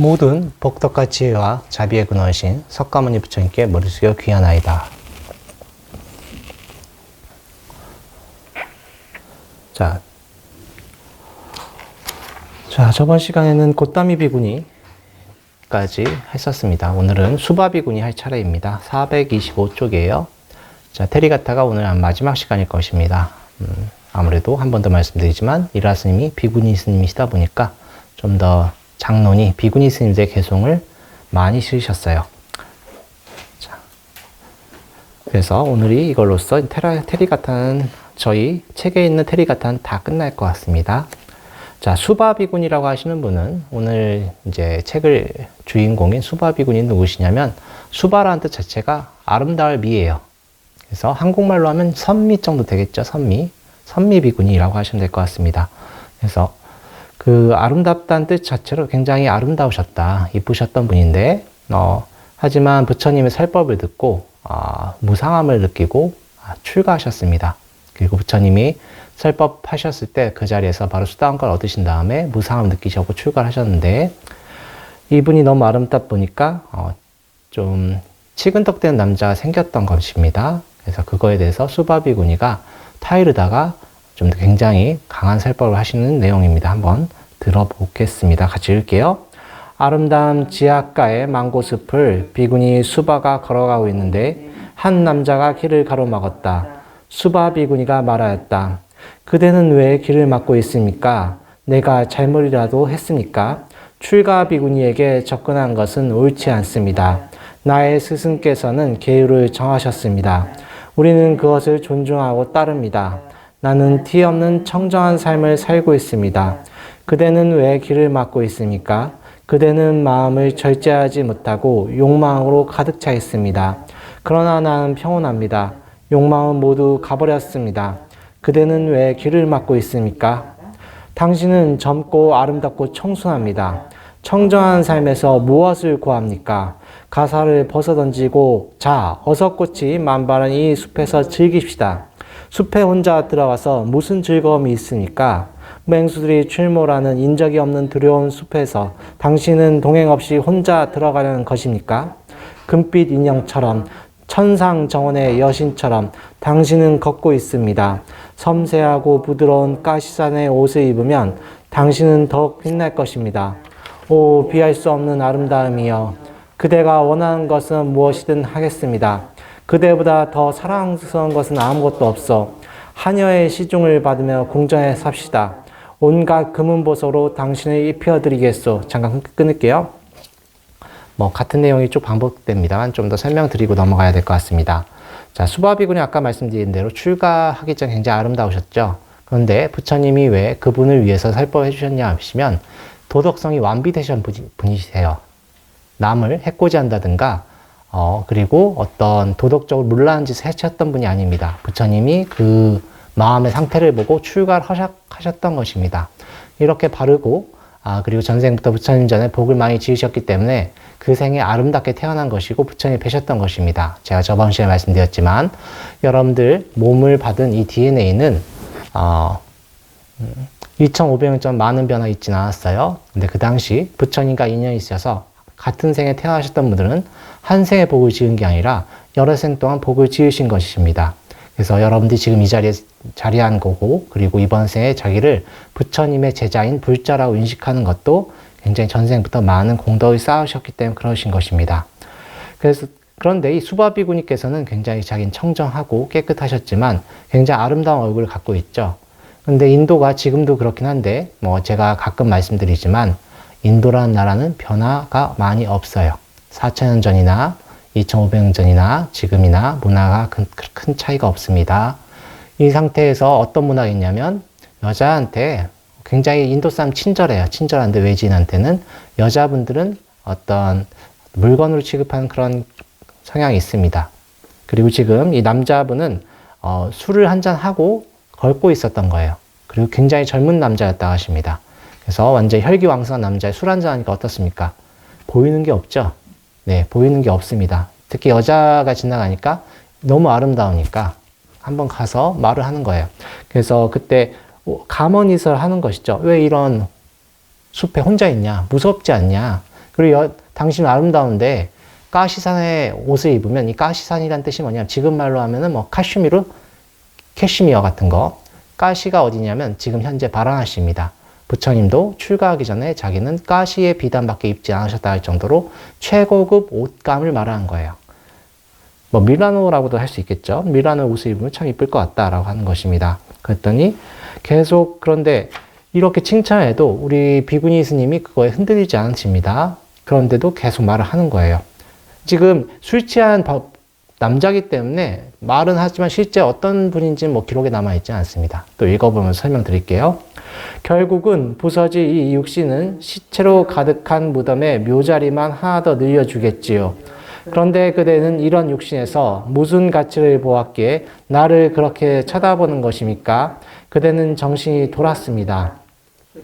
모든 복덕과 지혜와 자비의 근원이신 석가모니 부처님께 머리 숙여 귀하나이다. 자, 저번 시간에는 곶다미 비구니까지 했었습니다. 오늘은 수바 비구니 할 차례입니다. 425쪽이에요. 자, 테리가타가 오늘 마지막 시간일 것입니다. 아무래도 한 번 더 말씀드리지만 이라 스님이 비구니 스님이시다 보니까 좀 더 장론이 비구니 스님들의 개송을 많이 실으셨어요. 자, 그래서 오늘이 이걸로써 테리가타는 저희 책에 있는 테리가타는 다 끝날 것 같습니다. 자, 수바 비구니라고 하시는 분은 오늘 이제 책을 주인공인 수바 비구니 누구시냐면 수바라는 뜻 자체가 아름다울 미예요. 그래서 한국말로 하면 선미 정도 되겠죠. 선미 비구니라고 하시면 될 것 같습니다. 그래서 그 아름답다는 뜻 자체로 굉장히 아름다우셨다, 이쁘셨던 분인데 하지만 부처님의 설법을 듣고 무상함을 느끼고 출가하셨습니다. 그리고 부처님이 설법하셨을 때 그 자리에서 바로 수다원가를 얻으신 다음에 무상함을 느끼셨고 출가를 하셨는데, 이분이 너무 아름답다 보니까 좀 치근덕대는 남자가 생겼던 것입니다. 그래서 그거에 대해서 수바비구니가 타이르다가 좀 굉장히 강한 설법을 하시는 내용입니다. 한번 들어보겠습니다. 같이 읽을게요. 아름다운 지하가의 망고숲을 비구니 수바가 걸어가고 있는데 한 남자가 길을 가로막았다. 수바 비구니가 말하였다. 그대는 왜 길을 막고 있습니까? 내가 잘못이라도 했습니까? 출가 비구니에게 접근한 것은 옳지 않습니다. 나의 스승께서는 계율을 정하셨습니다. 우리는 그것을 존중하고 따릅니다. 나는 티 없는 청정한 삶을 살고 있습니다. 그대는 왜 길을 막고 있습니까? 그대는 마음을 절제하지 못하고 욕망으로 가득 차 있습니다. 그러나 나는 평온합니다. 욕망은 모두 가버렸습니다. 그대는 왜 길을 막고 있습니까? 당신은 젊고 아름답고 청순합니다. 청정한 삶에서 무엇을 구합니까? 가사를 벗어던지고 자, 어서 꽃이 만발한 이 숲에서 즐깁시다. 숲에 혼자 들어가서 무슨 즐거움이 있습니까? 맹수들이 출몰하는 인적이 없는 두려운 숲에서 당신은 동행 없이 혼자 들어가려는 것입니까? 금빛 인형처럼 천상정원의 여신처럼 당신은 걷고 있습니다. 섬세하고 부드러운 가시산의 옷을 입으면 당신은 더욱 빛날 것입니다. 오, 비할 수 없는 아름다움이여. 그대가 원하는 것은 무엇이든 하겠습니다. 그대보다 더 사랑스러운 것은 아무것도 없어. 하녀의 시중을 받으며 궁전에 삽시다. 온갖 금은보석으로 당신을 입혀드리겠소. 잠깐 끊을게요. 같은 내용이 쭉 반복됩니다만 좀 더 설명드리고 넘어가야 될 것 같습니다. 자, 수바비구니 아까 말씀드린 대로 출가하기 전 굉장히 아름다우셨죠. 그런데 부처님이 왜 그분을 위해서 설법해 주셨냐 하시면 도덕성이 완비되신 분이세요. 남을 해코지한다든가 그리고 어떤 도덕적으로 문란한 짓을 해쳤던 분이 아닙니다. 부처님이 그 마음의 상태를 보고 출가를 하셨던 것입니다. 이렇게 바르고 그리고 전생부터 부처님 전에 복을 많이 지으셨기 때문에 그 생에 아름답게 태어난 것이고 부처님이 뵈셨던 것입니다. 제가 저번 시간에 말씀드렸지만 여러분들 몸을 받은 이 DNA는 2500년 전 많은 변화 있지는 않았어요. 근데 그 당시 부처님과 인연이 있어서 같은 생에 태어나셨던 분들은 한 생에 복을 지은 게 아니라 여러 생 동안 복을 지으신 것입니다. 그래서 여러분들이 지금 이 자리에 자리한 거고, 그리고 이번 생에 자기를 부처님의 제자인 불자라고 인식하는 것도 굉장히 전생부터 많은 공덕을 쌓으셨기 때문에 그러신 것입니다. 그런데 이 수바비구니께서는 굉장히 자기는 청정하고 깨끗하셨지만 굉장히 아름다운 얼굴을 갖고 있죠. 그런데 인도가 지금도 그렇긴 한데, 제가 가끔 말씀드리지만 인도라는 나라는 변화가 많이 없어요. 4000년 전이나 2500년 전이나 지금이나 문화가 큰 차이가 없습니다. 이 상태에서 어떤 문화가 있냐면 여자한테 굉장히 인도 사람 친절해요. 친절한데 외지인한테는 여자분들은 어떤 물건으로 취급하는 그런 성향이 있습니다. 그리고 지금 이 남자분은 술을 한잔 하고 걸고 있었던 거예요. 그리고 굉장히 젊은 남자였다고 하십니다. 그래서 완전히 혈기왕성한 남자의 술 한잔 하니까 어떻습니까? 보이는 게 없죠? 네, 보이는 게 없습니다. 특히 여자가 지나가니까 너무 아름다우니까 한번 가서 말을 하는 거예요. 그래서 그때 가머니설 하는 것이죠. 왜 이런 숲에 혼자 있냐? 무섭지 않냐? 그리고 당신은 아름다운데 까시산의 옷을 입으면 이 까시산이란 뜻이 뭐냐면 지금 말로 하면은 뭐 캐시미어 같은 거. 까시가 어디냐면 지금 현재 바라나시입니다. 부처님도 출가하기 전에 자기는 까시의 비단밖에 입지 않으셨다 할 정도로 최고급 옷감을 말하는 거예요. 뭐 밀라노라고도 할 수 있겠죠. 밀라노 옷을 입으면 참 이쁠 것 같다라고 하는 것입니다. 그랬더니 계속 그런데 이렇게 칭찬해도 우리 비구니 스님이 그거에 흔들리지 않으십니다. 그런데도 계속 말을 하는 거예요. 지금 술 취한 남자기 때문에 말은 하지만 실제 어떤 분인지는 뭐 기록에 남아있지 않습니다. 또 읽어보면서 설명드릴게요. 결국은 부서질 이 육신은 시체로 가득한 무덤에 묘자리만 하나 더 늘려주겠지요. 그런데 그대는 이런 육신에서 무슨 가치를 보았기에 나를 그렇게 쳐다보는 것입니까? 그대는 정신이 돌았습니다.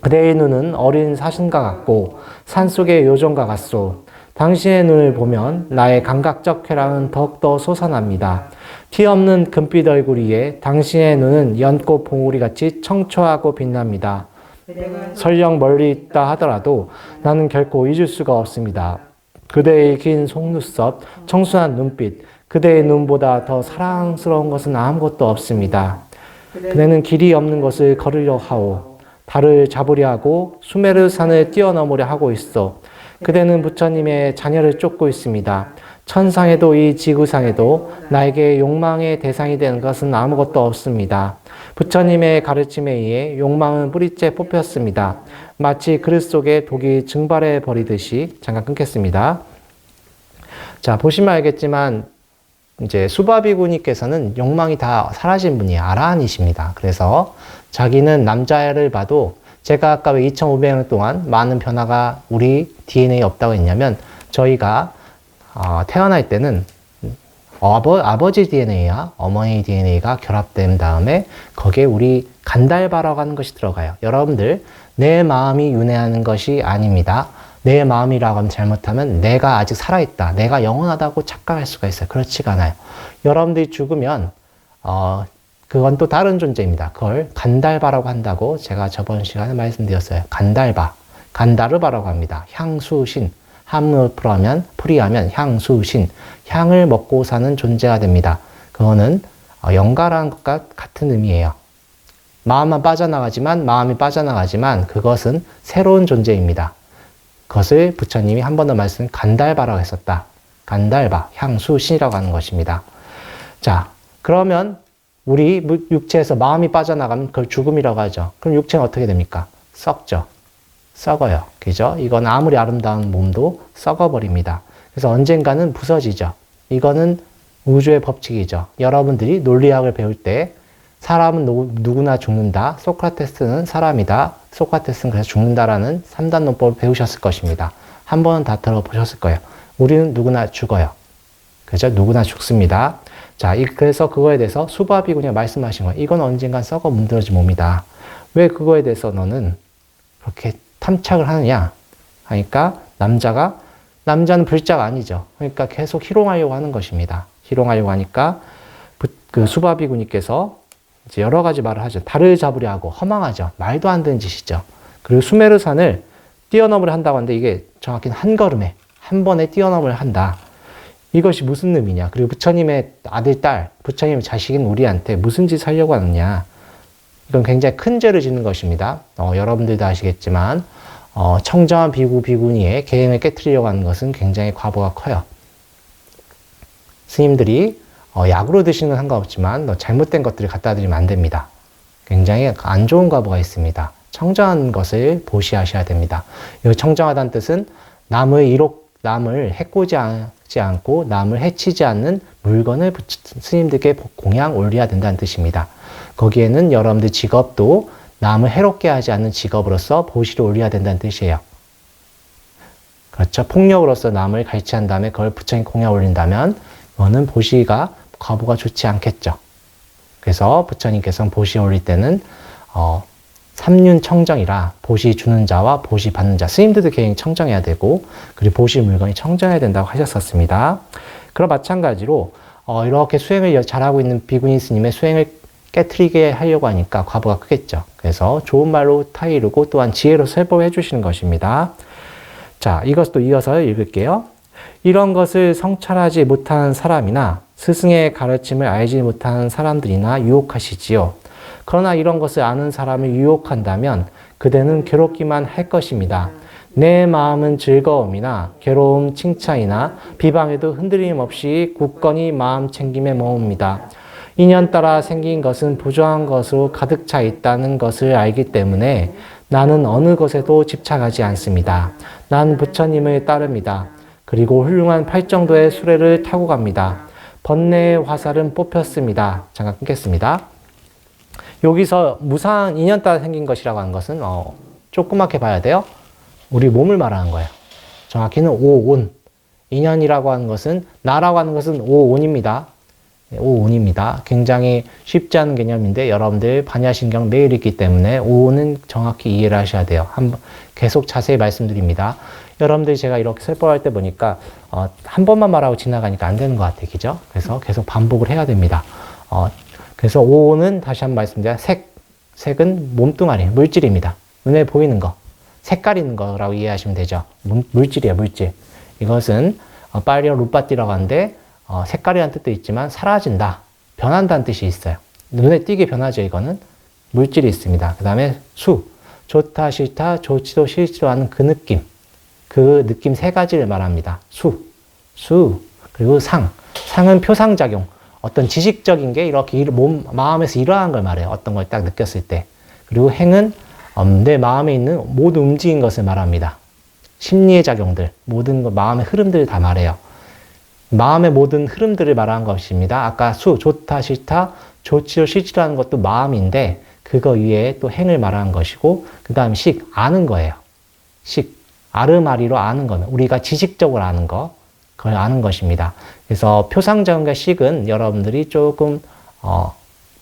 그대의 눈은 어린 사슴과 같고 산속의 요정과 같소. 당신의 눈을 보면 나의 감각적 쾌락은 더욱더 솟아납니다. 티 없는 금빛 얼굴 위에 당신의 눈은 연꽃 봉우리같이 청초하고 빛납니다. 설령 멀리 있다 하더라도 나는 결코 잊을 수가 없습니다. 그대의 긴 속눈썹, 청순한 눈빛, 그대의 눈보다 더 사랑스러운 것은 아무것도 없습니다. 그대는 길이 없는 것을 걸으려 하오. 달을 잡으려 하고 수메르 산을 뛰어넘으려 하고 있어. 그대는 부처님의 자녀를 쫓고 있습니다. 천상에도 이 지구상에도 나에게 욕망의 대상이 되는 것은 아무것도 없습니다. 부처님의 가르침에 의해 욕망은 뿌리째 뽑혔습니다. 마치 그릇 속에 독이 증발해 버리듯이. 잠깐 끊겠습니다. 자, 보시면 알겠지만 이제 수바비구니께서는 욕망이 다 사라진 분이 아라한이십니다. 그래서 자기는 남자를 봐도 제가 아까 왜 2500년 동안 많은 변화가 우리 DNA에 없다고 했냐면 저희가 태어날 때는 아버지 DNA와 어머니 DNA가 결합된 다음에 거기에 우리 간달바라고 하는 것이 들어가요. 여러분들 내 마음이 윤회하는 것이 아닙니다. 내 마음이라고 하면 잘못하면 내가 아직 살아있다. 내가 영원하다고 착각할 수가 있어요. 그렇지가 않아요. 여러분들이 죽으면 그건 또 다른 존재입니다. 그걸 간달바라고 한다고 제가 저번 시간에 말씀드렸어요. 간달바, 간다르바라고 합니다. 향수신, 한문으로 풀이하면 향수신, 향을 먹고 사는 존재가 됩니다. 그거는 영가라는 것과 같은 의미예요. 마음이 빠져나가지만 그것은 새로운 존재입니다. 그것을 부처님이 한 번 더 말씀 간달바라고 했었다. 간달바, 향수신이라고 하는 것입니다. 자, 그러면 우리 육체에서 마음이 빠져나가면 그걸 죽음이라고 하죠. 그럼 육체는 어떻게 됩니까? 썩죠. 썩어요. 그죠? 이건 아무리 아름다운 몸도 썩어버립니다. 그래서 언젠가는 부서지죠. 이거는 우주의 법칙이죠. 여러분들이 논리학을 배울 때 사람은 누구나 죽는다. 소크라테스는 사람이다. 소크라테스는 그래서 죽는다라는 3단 논법을 배우셨을 것입니다. 한 번은 다 들어보셨을 거예요. 우리는 누구나 죽어요. 그죠? 누구나 죽습니다. 자, 그래서 그거에 대해서 수바비구니가 말씀하신 거예요. 이건 언젠간 썩어 문드러진 몸이다. 왜 그거에 대해서 너는 그렇게 탐착을 하느냐? 하니까 남자는 불자가 아니죠. 그러니까 계속 희롱하려고 하는 것입니다. 희롱하려고 하니까 그 수바비구니께서 이제 여러 가지 말을 하죠. 달을 잡으려 하고 허망하죠. 말도 안 되는 짓이죠. 그리고 수메르산을 뛰어넘으려 한다고 하는데 이게 정확히는 한 걸음에 한 번에 뛰어넘으려 한다. 이것이 무슨 의미냐. 그리고 부처님의 아들, 딸, 부처님의 자식인 우리한테 무슨 짓을 하려고 하느냐. 이건 굉장히 큰 죄를 짓는 것입니다. 여러분들도 아시겠지만 청정한 비구니의 계행을 깨트리려고 하는 것은 굉장히 과보가 커요. 스님들이 약으로 드시는 건 상관없지만 잘못된 것들을 갖다 드리면 안 됩니다. 굉장히 안 좋은 과보가 있습니다. 청정한 것을 보시하셔야 됩니다. 이 청정하다는 뜻은 남을 해코지 않고 남을 해치지 않는 물건을 스님들께 공양 올려야 된다는 뜻입니다. 거기에는 여러분들 직업도 남을 해롭게 하지 않는 직업으로서 보시를 올려야 된다는 뜻이에요. 그렇죠. 폭력으로서 남을 갈취한 다음에 그걸 부처님 공양 올린다면 그거는 보시가 과보가 좋지 않겠죠. 그래서 부처님께서는 보시 올릴 때는 삼륜 청정이라 보시 주는 자와 보시 받는 자, 스님들도 개인 청정해야 되고 그리고 보시 물건이 청정해야 된다고 하셨었습니다. 그럼 마찬가지로 이렇게 수행을 잘하고 있는 비구니 스님의 수행을 깨트리게 하려고 하니까 과보가 크겠죠. 그래서 좋은 말로 타이르고 또한 지혜로 설법해 주시는 것입니다. 자, 이것도 이어서 읽을게요. 이런 것을 성찰하지 못한 사람이나 스승의 가르침을 알지 못한 사람들이나 유혹하시지요. 그러나 이런 것을 아는 사람을 유혹한다면 그대는 괴롭기만 할 것입니다. 내 마음은 즐거움이나 괴로움, 칭찬이나 비방에도 흔들림 없이 굳건히 마음 챙김에 머뭅니다. 인연 따라 생긴 것은 부조한 것으로 가득 차 있다는 것을 알기 때문에 나는 어느 것에도 집착하지 않습니다. 난 부처님을 따릅니다. 그리고 훌륭한 팔정도의 수레를 타고 갑니다. 번뇌의 화살은 뽑혔습니다. 잠깐 끊겠습니다. 여기서 무상한 인연 따라 생긴 것이라고 하는 것은 조그맣게 봐야 돼요. 우리 몸을 말하는 거예요. 정확히는 오온. 인연이라고 하는 것은, 나라고 하는 것은 오온입니다. 오온입니다. 굉장히 쉽지 않은 개념인데 여러분들 반야신경 매일 읽기 때문에 오온은 정확히 이해를 하셔야 돼요. 계속 자세히 말씀드립니다. 여러분들이 제가 이렇게 설법할 때 보니까 한 번만 말하고 지나가니까 안 되는 것 같아요. 그죠? 그래서 계속 반복을 해야 됩니다. 그래서 오온은 다시 한번 말씀드려요. 색은 몸뚱아리, 물질입니다. 눈에 보이는 거. 색깔 있는 거라고 이해하시면 되죠. 물질이에요, 물질. 이것은 빨리어 루빠띠라고 하는데 색깔이라는 뜻도 있지만 사라진다, 변한다는 뜻이 있어요. 눈에 띄게 변하죠. 이거는 물질이 있습니다. 그 다음에 수, 좋다, 싫다, 좋지도 싫지도 않은 그 느낌 세 가지를 말합니다. 수, 그리고 상은 표상작용, 어떤 지식적인 게 이렇게 마음에서 일어난 걸 말해요. 어떤 걸 딱 느꼈을 때. 그리고 행은 내 마음에 있는 모든 움직인 것을 말합니다. 심리의 작용들, 모든 마음의 흐름들을 다 말해요. 마음의 모든 흐름들을 말하는 것입니다. 아까 좋다, 싫다, 좋지도 싫지도 않은 것도 마음인데 그거 위에 또 행을 말하는 것이고, 그 다음 아는 거예요. 아르마리로 아는 거는 우리가 지식적으로 아는 거, 그걸 아는 것입니다. 그래서 표상작용과 식은 여러분들이 조금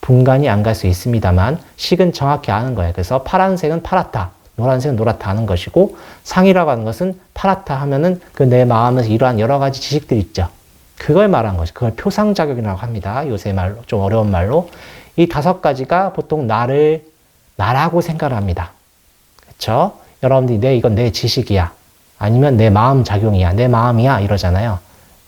분간이 안 갈 수 있습니다만 식은 정확히 아는 거예요. 그래서 파란색은 파랗다, 노란색은 노랗다 하는 것이고, 상이라고 하는 것은 파랗다 하면은 그 내 마음에서 이러한 여러 가지 지식들이 있죠. 그걸 말하는 것이, 그걸 표상작용이라고 합니다. 요새 말로, 좀 어려운 말로. 이 5가지가 보통 나라고 생각을 합니다. 그렇죠? 여러분들이 이건 내 지식이야, 아니면 내 마음 작용이야, 내 마음이야 이러잖아요.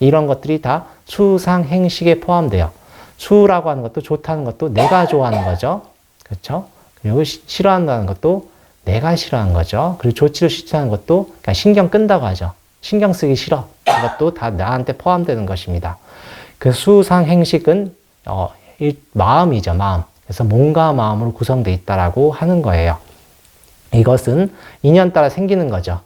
이런 것들이 다 수상행식에 포함돼요. 수라고 하는 것도, 좋다는 것도 내가 좋아하는 거죠. 그렇죠? 그리고 싫어한다는 것도 내가 싫어하는 거죠. 그리고 좋지도 싫다는 것도 그냥 신경 끈다고 하죠. 신경 쓰기 싫어. 그것도 다 나한테 포함되는 것입니다. 그 수상행식은 마음이죠, 마음. 그래서 몸과 마음으로 구성되어 있다라고 하는 거예요. 이것은 인연 따라 생기는 거죠.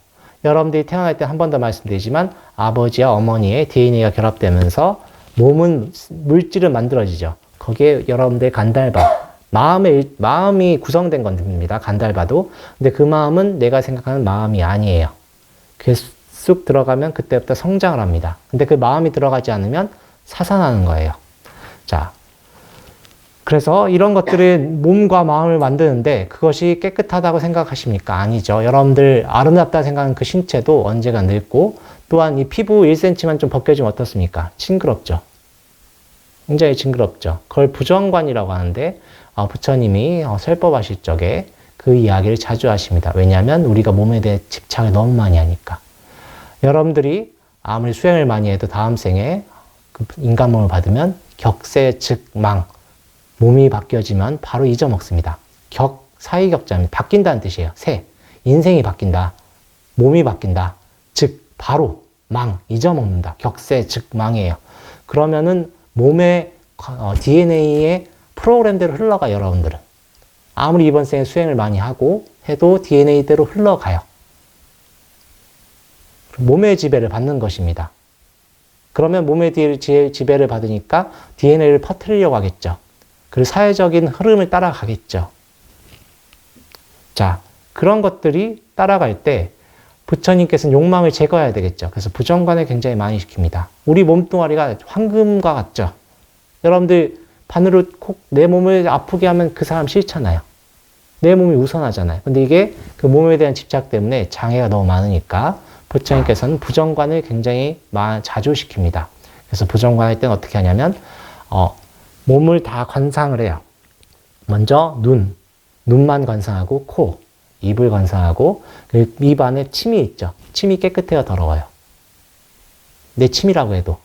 여러분들이 태어날 때 한 번 더 말씀드리지만 아버지와 어머니의 DNA가 결합되면서 몸은 물질은 만들어지죠. 거기에 여러분들의 간달바, 마음이 구성된 겁니다. 간달바도. 근데 그 마음은 내가 생각하는 마음이 아니에요. 그게 쑥 들어가면 그때부터 성장을 합니다. 근데 그 마음이 들어가지 않으면 사산하는 거예요. 자, 그래서 이런 것들을 몸과 마음을 만드는데 그것이 깨끗하다고 생각하십니까? 아니죠. 여러분들 아름답다 생각하는 그 신체도 언제가 늙고, 또한 이 피부 1cm만 좀 벗겨지면 어떻습니까? 징그럽죠. 굉장히 징그럽죠. 그걸 부정관이라고 하는데 부처님이 설법하실 적에 그 이야기를 자주 하십니다. 왜냐하면 우리가 몸에 대해 집착을 너무 많이 하니까. 여러분들이 아무리 수행을 많이 해도 다음 생에 그 인간 몸을 받으면 격세, 즉망, 몸이 바뀌어지면 바로 잊어먹습니다. 사이격자는 바뀐다는 뜻이에요. 인생이 바뀐다. 몸이 바뀐다. 즉, 바로, 잊어먹는다. 격세, 즉망이에요. 그러면은 몸의 DNA의 프로그램대로 흘러가, 여러분들은. 아무리 이번 생에 수행을 많이 하고 해도 DNA대로 흘러가요. 몸의 지배를 받는 것입니다. 그러면 몸의 지배를 받으니까 DNA를 퍼뜨리려고 하겠죠. 그리고 사회적인 흐름을 따라가겠죠. 자, 그런 것들이 따라갈 때 부처님께서는 욕망을 제거해야 되겠죠. 그래서 부정관을 굉장히 많이 시킵니다. 우리 몸뚱아리가 황금과 같죠. 여러분들 바늘로 내 몸을 아프게 하면 그 사람 싫잖아요. 내 몸이 우선하잖아요. 근데 이게 그 몸에 대한 집착 때문에 장애가 너무 많으니까 부처님께서는 부정관을 굉장히 자주 시킵니다. 그래서 부정관 할 때는 어떻게 하냐면 몸을 다 관상을 해요. 먼저 눈만 관상하고 코, 입을 관상하고 그 입 안에 침이 있죠. 침이 깨끗해요, 더러워요? 내 침이라고 해도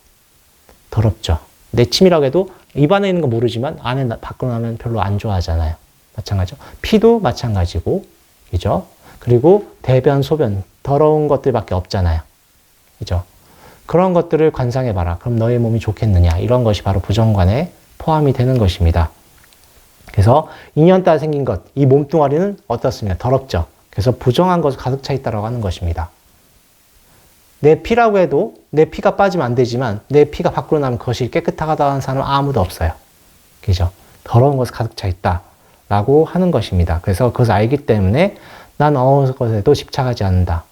더럽죠. 내 침이라고 해도 입 안에 있는 거 모르지만 안에 밖으로 나면 별로 안 좋아하잖아요. 마찬가지죠. 피도 마찬가지고, 그죠? 그리고 대변, 소변 더러운 것들밖에 없잖아요. 그죠? 그런 것들을 관상해봐라. 그럼 너의 몸이 좋겠느냐? 이런 것이 바로 부정관에 포함이 되는 것입니다. 그래서 인연 따라 생긴 것, 이 몸뚱아리는 어떻습니까? 더럽죠. 그래서 부정한 것이 가득 차 있다고 하는 것입니다. 내 피라고 해도 내 피가 빠지면 안 되지만 내 피가 밖으로 나면 그것이 깨끗하다는 사람은 아무도 없어요. 그죠? 더러운 것이 가득 차 있다라고 하는 것입니다. 그래서 그것을 알기 때문에 난 어느 것에도 집착하지 않는다.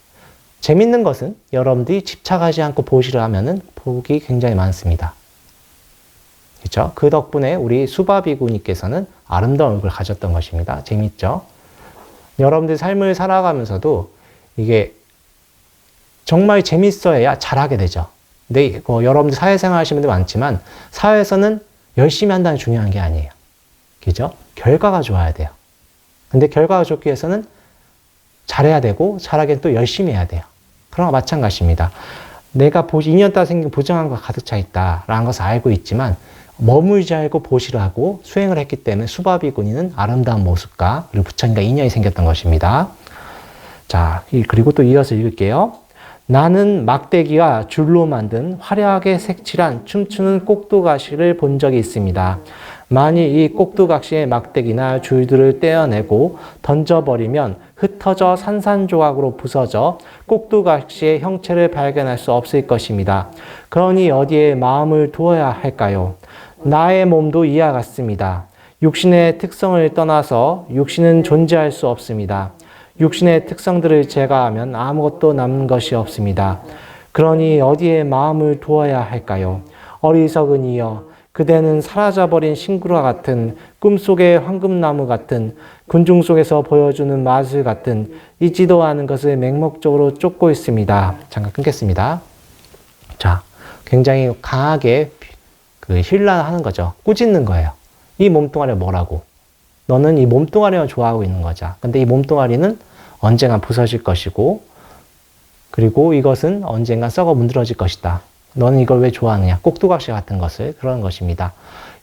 재밌는 것은 여러분들이 집착하지 않고 보시를 하면은 복이 굉장히 많습니다. 그렇죠? 그 덕분에 우리 수바비구니께서는 아름다운 얼굴을 가졌던 것입니다. 재밌죠? 여러분들 삶을 살아가면서도 이게 정말 재밌어야 잘하게 되죠. 근데 여러분들 사회생활 하시는 분들 많지만 사회에서는 열심히 한다는 게 중요한 게 아니에요. 그죠? 결과가 좋아야 돼요. 근데 결과가 좋기 위해서는 잘해야 되고 잘하기엔 또 열심히 해야 돼요. 그런 거 마찬가지입니다. 내가 인연 따라 생긴 부정한 거 가득 차 있다라는 것을 알고 있지만 머물지 않고 보시를 하고 수행을 했기 때문에 수바비구니는 아름다운 모습과 그리고 부처님과 인연이 생겼던 것입니다. 자, 그리고 또 이어서 읽을게요. 나는 막대기와 줄로 만든 화려하게 색칠한 춤추는 꼭두각시를 본 적이 있습니다. 만일 이 꼭두각시의 막대기나 줄들을 떼어내고 던져버리면 흩어져 산산조각으로 부서져 꼭두각시의 형체를 발견할 수 없을 것입니다. 그러니 어디에 마음을 두어야 할까요? 나의 몸도 이와 같습니다. 육신의 특성을 떠나서 육신은 존재할 수 없습니다. 육신의 특성들을 제거하면 아무것도 남는 것이 없습니다. 그러니 어디에 마음을 두어야 할까요? 어리석은 이여, 그대는 사라져버린 신구와 같은 꿈속의 황금나무 같은 군중 속에서 보여주는 마술 같은 잊지도 않은 것을 맹목적으로 쫓고 있습니다. 잠깐 끊겠습니다. 자, 굉장히 강하게 힐난하는 거죠. 꾸짖는 거예요. 이 몸뚱아리가 뭐라고? 너는 이 몸뚱아리만 좋아하고 있는 거죠. 근데 이 몸뚱아리는 언젠간 부서질 것이고, 그리고 이것은 언젠간 썩어 문드러질 것이다. 너는 이걸 왜 좋아하느냐? 꼭두각시 같은 것을, 그런 것입니다.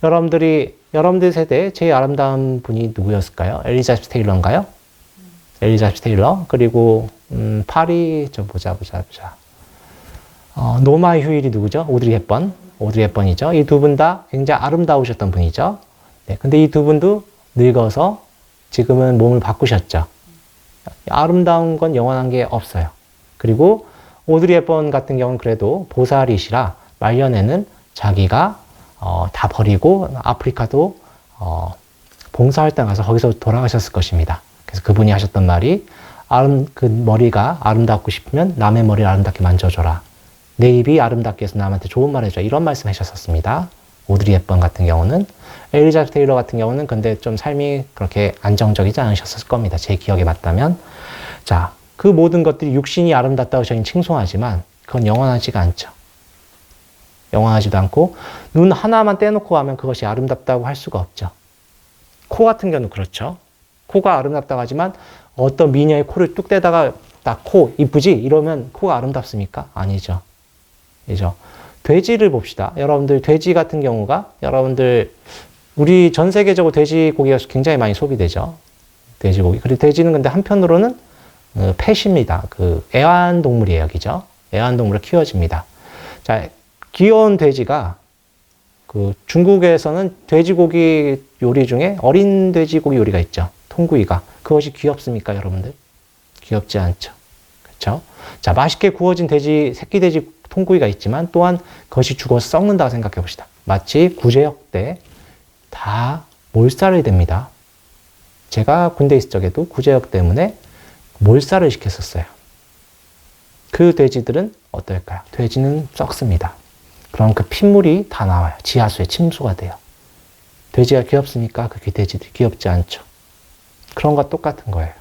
여러분들 세대에 제일 아름다운 분이 누구였을까요? 엘리자베스 테일러인가요? 엘리자베스 테일러. 그리고, 보자. 노마 휴일이 누구죠? 오드리 헵번. 오드리 헵번이죠. 이 두 분 다 굉장히 아름다우셨던 분이죠. 네, 근데 이 두 분도 늙어서 지금은 몸을 바꾸셨죠. 아름다운 건 영원한 게 없어요. 그리고 오드리 헵번 같은 경우는 그래도 보살이시라 말년에는 자기가 다 버리고 아프리카도 봉사활동 가서 거기서 돌아가셨을 것입니다. 그래서 그분이 하셨던 말이 그 머리가 아름답고 싶으면 남의 머리를 아름답게 만져줘라. 내 입이 아름답게 해서 남한테 좋은 말 해줘. 이런 말씀 하셨었습니다. 오드리 헵번 같은 경우는. 엘리자베스 테일러 같은 경우는 근데 좀 삶이 그렇게 안정적이지 않으셨을 겁니다. 제 기억에 맞다면. 자, 그 모든 것들이 육신이 아름답다고 저희는 칭송하지만 그건 영원하지가 않죠. 영원하지도 않고 눈 하나만 떼놓고 하면 그것이 아름답다고 할 수가 없죠. 코 같은 경우는 그렇죠. 코가 아름답다고 하지만 어떤 미녀의 코를 뚝 떼다가 딱 코 이쁘지? 이러면 코가 아름답습니까? 아니죠. 그죠? 돼지를 봅시다. 여러분들 돼지 같은 경우가 우리 전 세계적으로 돼지고기가 굉장히 많이 소비되죠. 돼지고기. 그리고 돼지는 근데 한편으로는 펫입니다. 애완동물이에요. 그죠? 애완동물을 키워집니다. 자, 귀여운 돼지가 중국에서는 돼지고기 요리 중에 어린 돼지고기 요리가 있죠. 통구이가. 그것이 귀엽습니까, 여러분들? 귀엽지 않죠. 그렇죠? 자, 맛있게 구워진 새끼 돼지 통구이가 있지만 또한 그것이 죽어서 썩는다고 생각해 봅시다. 마치 구제역 때 다 몰살이 됩니다. 제가 군대 있을 적에도 구제역 때문에 몰살을 시켰었어요. 그 돼지들은 어떨까요? 돼지는 썩습니다. 그럼 그 핏물이 다 나와요. 지하수에 침수가 돼요. 돼지가 귀엽습니까? 그 돼지들이 귀엽지 않죠. 그런 것과 똑같은 거예요.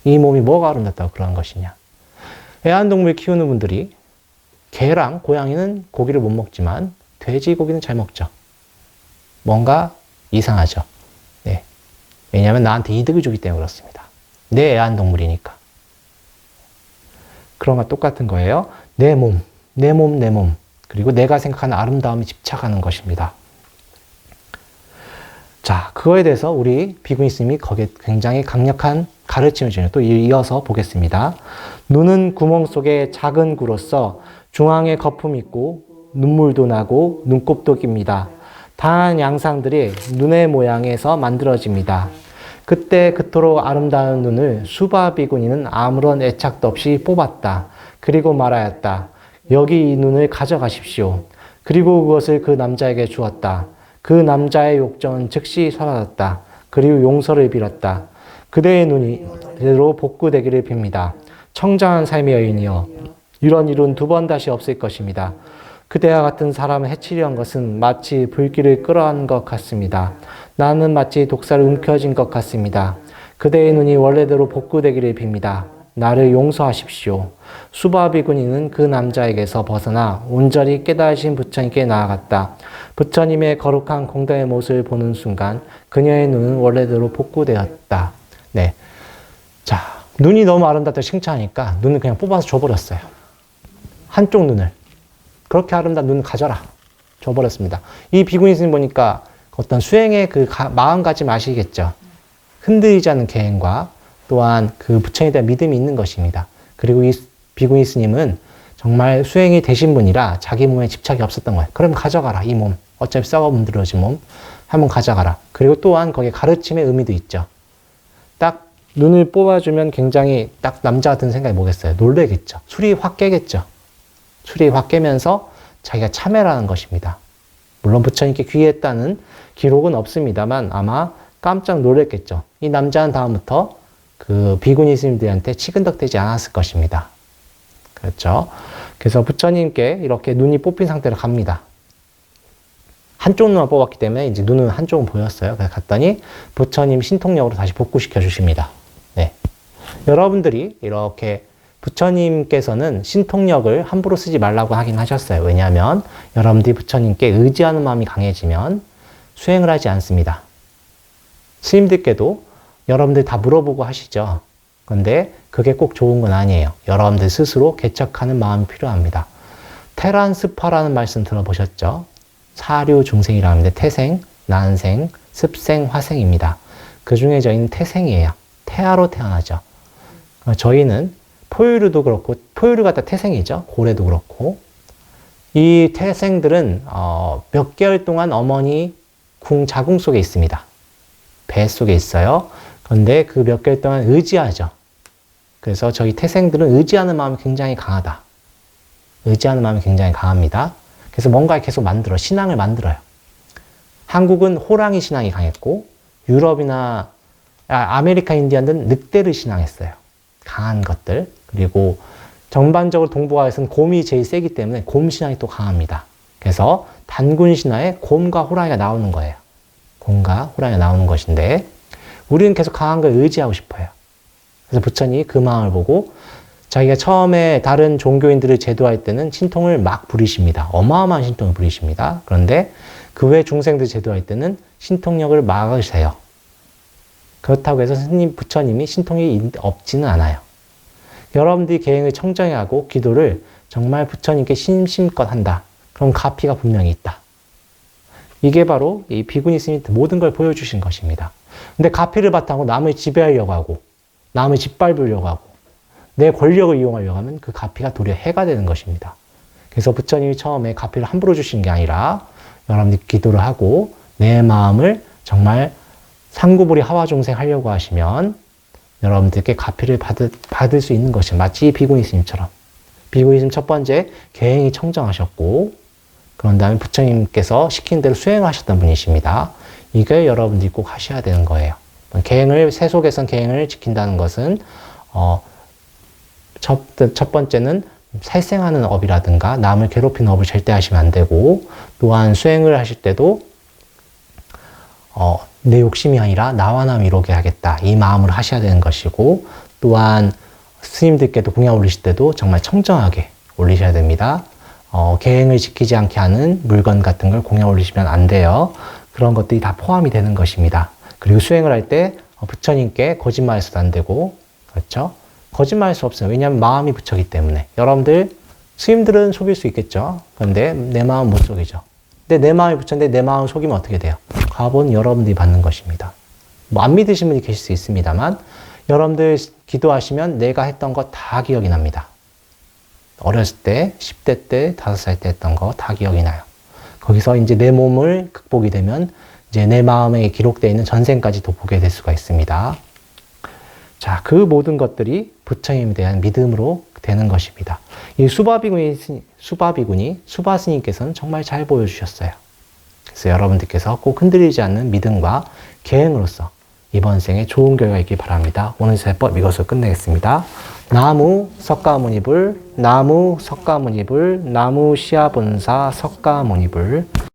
이 몸이 뭐가 아름답다고 그러한 것이냐. 애완동물 키우는 분들이 개랑 고양이는 고기를 못 먹지만 돼지고기는 잘 먹죠. 뭔가 이상하죠. 네. 왜냐하면 나한테 이득을 주기 때문에 그렇습니다. 내 애완동물이니까. 그런 거 똑같은 거예요. 내 몸, 내 몸, 내 몸. 그리고 내가 생각하는 아름다움에 집착하는 것입니다. 자, 그거에 대해서 우리 비구니 스님이 거기에 굉장히 강력한 가르침을 주네요. 또 이어서 보겠습니다. 눈은 구멍 속에 작은 구로서 중앙에 거품이 있고 눈물도 나고 눈곱도 낍니다. 다양한 양상들이 눈의 모양에서 만들어집니다. 그때 그토록 아름다운 눈을 수바 비구니는 아무런 애착도 없이 뽑았다. 그리고 말하였다. 여기 이 눈을 가져가십시오. 그리고 그것을 그 남자에게 주었다. 그 남자의 욕정은 즉시 사라졌다. 그리고 용서를 빌었다. 그대의 눈이 그대로 복구되기를 빕니다. 청정한 삶의 여인이여, 이런 일은 두 번 다시 없을 것입니다. 그대와 같은 사람을 해치려 한 것은 마치 불길을 끌어안은 것 같습니다. 나는 마치 독사를 움켜쥔 것 같습니다. 그대의 눈이 원래대로 복구되기를 빕니다. 나를 용서하십시오. 수바 비구니는 그 남자에게서 벗어나 온전히 깨달으신 부처님께 나아갔다. 부처님의 거룩한 공덕의 모습을 보는 순간 그녀의 눈은 원래대로 복구되었다. 네. 자, 눈이 너무 아름답다고 칭찬하니까 눈을 그냥 뽑아서 줘버렸어요. 한쪽 눈을. 그렇게 아름다운 눈 가져라. 줘버렸습니다. 이 비구니 스님 보니까 어떤 수행의 그 마음가짐 아시겠죠? 흔들리지 않는 계행과 또한 그 부처님에 대한 믿음이 있는 것입니다. 그리고 이 비구니 스님은 정말 수행이 되신 분이라 자기 몸에 집착이 없었던 거예요. 그럼 가져가라, 이 몸. 어차피 썩어 문드러진 몸. 한번 가져가라. 그리고 또한 거기에 가르침의 의미도 있죠. 딱 눈을 뽑아주면 굉장히 딱 남자 같은 생각이 뭐겠어요? 놀래겠죠. 술이 확 깨겠죠. 술이 확 깨면서 자기가 참회라는 것입니다. 물론 부처님께 귀했다는 기록은 없습니다만 아마 깜짝 놀랐겠죠. 이 남자는 다음부터 그 비구니 스님들한테 치근덕대지 않았을 것입니다. 그렇죠. 그래서 부처님께 이렇게 눈이 뽑힌 상태로 갑니다. 한쪽 눈만 뽑았기 때문에 이제 눈은 한쪽은 보였어요. 그래서 갔더니 부처님 신통력으로 다시 복구시켜 주십니다. 네. 여러분들이 이렇게 부처님께서는 신통력을 함부로 쓰지 말라고 하긴 하셨어요. 왜냐하면 여러분들이 부처님께 의지하는 마음이 강해지면 수행을 하지 않습니다. 스님들께도 여러분들 다 물어보고 하시죠. 그런데 그게 꼭 좋은 건 아니에요. 여러분들 스스로 개척하는 마음이 필요합니다. 테란스파라는 말씀 들어보셨죠? 사류 중생이라고 하는데 태생, 난생, 습생, 화생입니다. 그 중에 저희는 태생이에요. 태아로 태어나죠. 저희는 포유류도 그렇고, 포유류가 다 태생이죠. 고래도 그렇고. 이 태생들은 몇 개월 동안 어머니 자궁 속에 있습니다. 배 속에 있어요. 그런데 그 몇 개월 동안 의지하죠. 그래서 저희 태생들은 의지하는 마음이 굉장히 강하다. 의지하는 마음이 굉장히 강합니다. 그래서 뭔가 계속 신앙을 만들어요. 한국은 호랑이 신앙이 강했고, 유럽이나 아메리카 인디언들은 늑대를 신앙했어요. 강한 것들. 그리고 전반적으로 동북아에서는 곰이 제일 세기 때문에 곰 신앙이 또 강합니다. 그래서 단군 신화에 곰과 호랑이가 나오는 거예요. 곰과 호랑이가 나오는 것인데 우리는 계속 강한 걸 의지하고 싶어요. 그래서 부처님이 그 마음을 보고 자기가 처음에 다른 종교인들을 제도할 때는 신통을 막 부리십니다. 어마어마한 신통을 부리십니다. 그런데 그 외 중생들 제도할 때는 신통력을 막으세요. 그렇다고 해서 부처님이 신통이 없지는 않아요. 여러분들이 계행을 청정히 하고 기도를 정말 부처님께 심심껏 한다. 그럼 가피가 분명히 있다. 이게 바로 이 비구니 스님이 모든 걸 보여주신 것입니다. 근데 가피를 바탕으로 남을 지배하려고 하고, 남을 짓밟으려고 하고, 내 권력을 이용하려고 하면 그 가피가 도리어 해가 되는 것입니다. 그래서 부처님이 처음에 가피를 함부로 주신 게 아니라 여러분들이 기도를 하고 내 마음을 정말 상구부리 하와종생 하려고 하시면 여러분들께 가피를 받을 수 있는 것이 마치 비구니 스님처럼. 비구니 스님 첫 번째 계행이 청정하셨고 그런 다음에 부처님께서 시킨 대로 수행하셨던 분이십니다. 이게 여러분들이 꼭 하셔야 되는 거예요. 세속에선 계행을 지킨다는 것은 첫 번째는 살생하는 업이라든가 남을 괴롭히는 업을 절대 하시면 안 되고, 또한 수행을 하실 때도 내 욕심이 아니라 나와 남 이루게 하겠다 이 마음으로 하셔야 되는 것이고, 또한 스님들께도 공양 올리실 때도 정말 청정하게 올리셔야 됩니다. 계행을 지키지 않게 하는 물건 같은 걸 공양 올리시면 안 돼요. 그런 것들이 다 포함이 되는 것입니다. 그리고 수행을 할 때 부처님께 거짓말해서도 안 되고, 그렇죠? 거짓말할 수 없어요. 왜냐하면 마음이 부처기 때문에. 여러분들, 스님들은 속일 수 있겠죠? 그런데 내 마음 못 속이죠. 근데 내 마음이 부처인데 내 마음 속이면 어떻게 돼요? 값은 여러분들이 받는 것입니다. 뭐 안 믿으신 분이 계실 수 있습니다만, 여러분들 기도하시면 내가 했던 거 다 기억이 납니다. 어렸을 때, 10대 때, 5살 때 했던 거 다 기억이 나요. 거기서 이제 내 몸을 극복이 되면 이제 내 마음에 기록되어 있는 전생까지도 보게 될 수가 있습니다. 자, 그 모든 것들이 부처님에 대한 믿음으로 되는 것입니다. 이 수바비군이 수바스님께서는 정말 잘 보여주셨어요. 그래서 여러분들께서 꼭 흔들리지 않는 믿음과 계행으로서 이번 생에 좋은 결과 있길 바랍니다. 오늘 세법 이것으로 끝내겠습니다. 나무 석가모니불, 나무 석가모니불, 나무 시아본사 석가모니불.